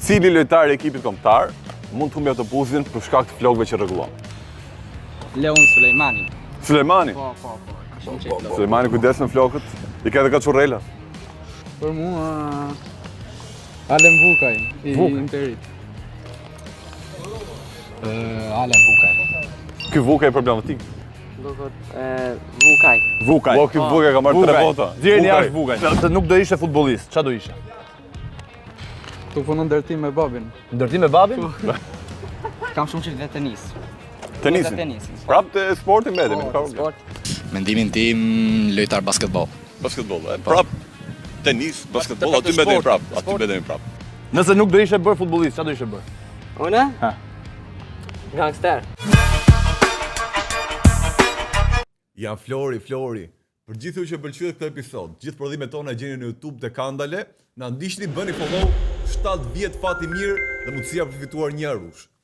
Cili lojtar i ekipit kombëtar mund të humbi autobusin për shkak të flokëve që rregullon? Leon Sulejmani. Sulejmani. Po. Shumë qejf. Sulejmani kujdes me flokët. I ka edhe ka çurrela. Për mua Alem Vukaj i Interit. Alem Vukaj. Ky Vukaj problematik. Do thot Vukaj. Vukaj. Po ky Vukaj ka marrë 3 vota. Djeni jashtë Vukaj. Se nuk do ishe futbollist, ç'a do ishe? Tu punon ndërtim me babin. Ndërtim me babin? Kam shumë qejf tenis. Tenisin. Prap të sportin mbetemi, ka problem. Sport. Mendimin tim lojtar basketball. Basketboll, prap tenis, basketboll, aty mbetemi prap, Nëse nuk do ishe bërë futbollist, ç'a do ishe bërë? Unë? Ha. Gangster. Ja Flori. Për gjithë ju që pëlqyet këtë episod, gjithë prodhimet tona gjeni në YouTube te Kandale, na ndiqni, bëni follow, 7 vjet fati mirë dhe mundësia për fituar një rush.